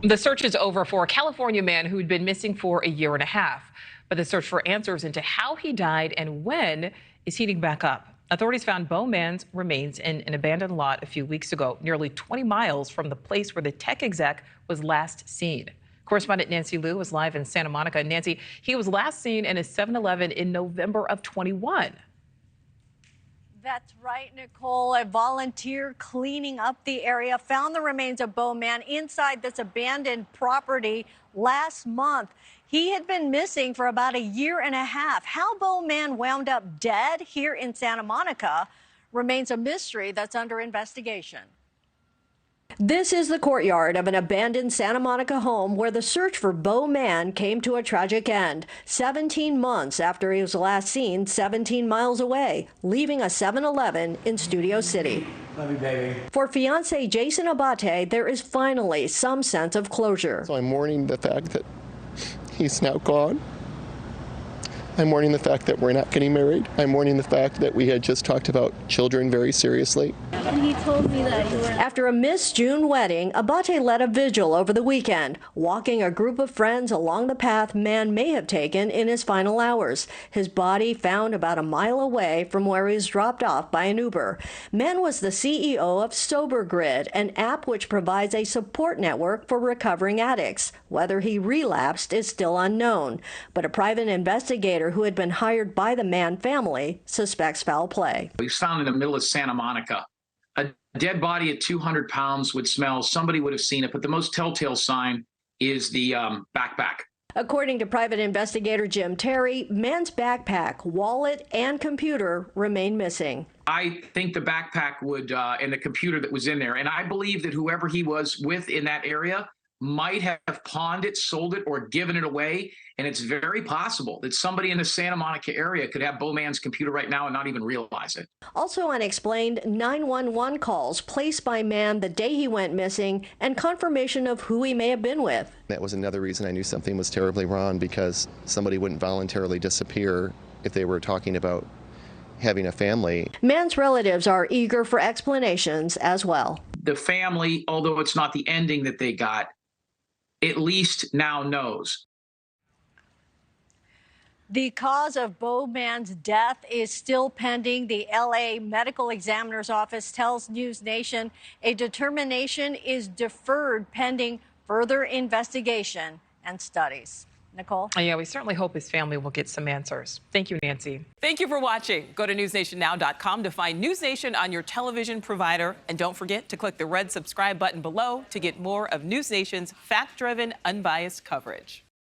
The search is over for a California man who'd been missing for a year and a half. But the search for answers into how he died and when is heating back up. Authorities found Beau Mann's remains in an abandoned lot a few weeks ago, nearly 20 miles from the place where the tech exec was last seen. Correspondent Nancy Liu was live in Santa Monica. Nancy, he was last seen in a 7-Eleven in November of 21. That's right, Nicole. A volunteer cleaning up the area found the remains of Beau Mann inside this abandoned property last month. He had been missing for about a year and a half. How Beau Mann wound up dead here in Santa Monica remains a mystery that's under investigation. This is the courtyard of an abandoned Santa Monica home where the search for Beau Mann came to a tragic end 17 months after he was last seen 17 miles away, leaving a 7-Eleven in Studio City. Love you, baby. For fiancé Jason Abate, there is finally some sense of closure. So I'm mourning the fact that he's now gone. I'm mourning the fact that we're not getting married. I'm mourning the fact that we had just talked about children very seriously. And he told me that you were... After a missed June wedding, Abate led a vigil over the weekend, walking a group of friends along the path Mann may have taken in his final hours. His body found about a mile away from where he was dropped off by an Uber. Mann was the CEO of Sober Grid, an app which provides a support network for recovering addicts. Whether he relapsed is still unknown, but a private investigator who had been hired by the Mann family suspects foul play. He was found in the middle of Santa Monica. A dead body at 200 pounds would smell. Somebody would have seen it, but the most telltale sign is the backpack. According to private investigator Jim Terry, Mann's backpack, wallet, and computer remain missing. I think the backpack would and the computer that was in there, and I believe that whoever he was with in that area might have pawned it, sold it, or given it away. And it's very possible that somebody in the Santa Monica area could have Beau Mann's computer right now and not even realize it. Also unexplained 911 calls placed by Mann the day he went missing and confirmation of who he may have been with. That was another reason I knew something was terribly wrong, because somebody wouldn't voluntarily disappear if they were talking about having a family. Mann's relatives are eager for explanations as well. The family, although it's not the ending that they got, at least now knows. The cause of Beau Mann's death is still pending. The L.A. Medical Examiner's Office tells NewsNation a determination is deferred pending further investigation and studies. Nicole? Yeah, we certainly hope his family will get some answers. Thank you, Nancy. Thank you for watching. Go to newsnationnow.com to find News Nation on your television provider. And don't forget to click the red subscribe button below to get more of News Nation's fact-driven, unbiased coverage.